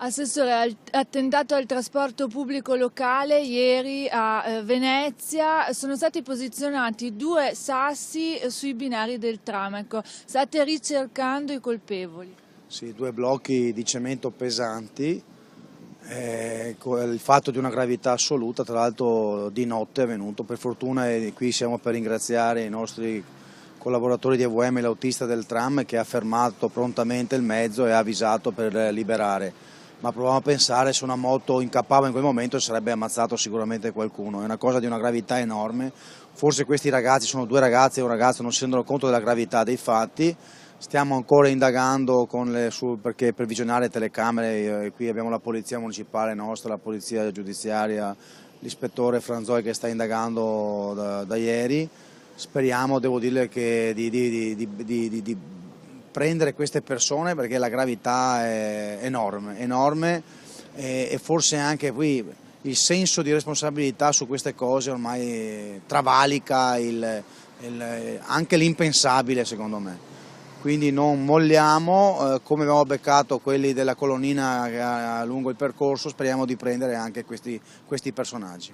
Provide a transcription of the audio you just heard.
Assessore, attentato al trasporto pubblico locale ieri a Venezia, sono stati posizionati 2 sassi sui binari del tram. Ecco, state ricercando i colpevoli? Sì, 2 blocchi di cemento pesanti, il fatto di una gravità assoluta, tra l'altro di notte è avvenuto, per fortuna, e qui siamo per ringraziare i nostri collaboratori di EVM, l'autista del tram che ha fermato prontamente il mezzo e ha avvisato per liberare. Ma provavamo a pensare, se una moto incappava in quel momento sarebbe ammazzato sicuramente qualcuno, è una cosa di una gravità enorme. Forse questi ragazzi, sono 2 ragazzi e un ragazzo, non si rendono conto della gravità dei fatti. Stiamo ancora indagando perché per visionare telecamere, qui abbiamo la polizia municipale nostra, la polizia giudiziaria, l'ispettore Franzoi che sta indagando da ieri. Speriamo, devo dire, di prendere queste persone, perché la gravità è enorme e forse anche qui il senso di responsabilità su queste cose ormai travalica anche l'impensabile, secondo me. Quindi non molliamo, come abbiamo beccato quelli della colonnina lungo il percorso, speriamo di prendere anche questi personaggi.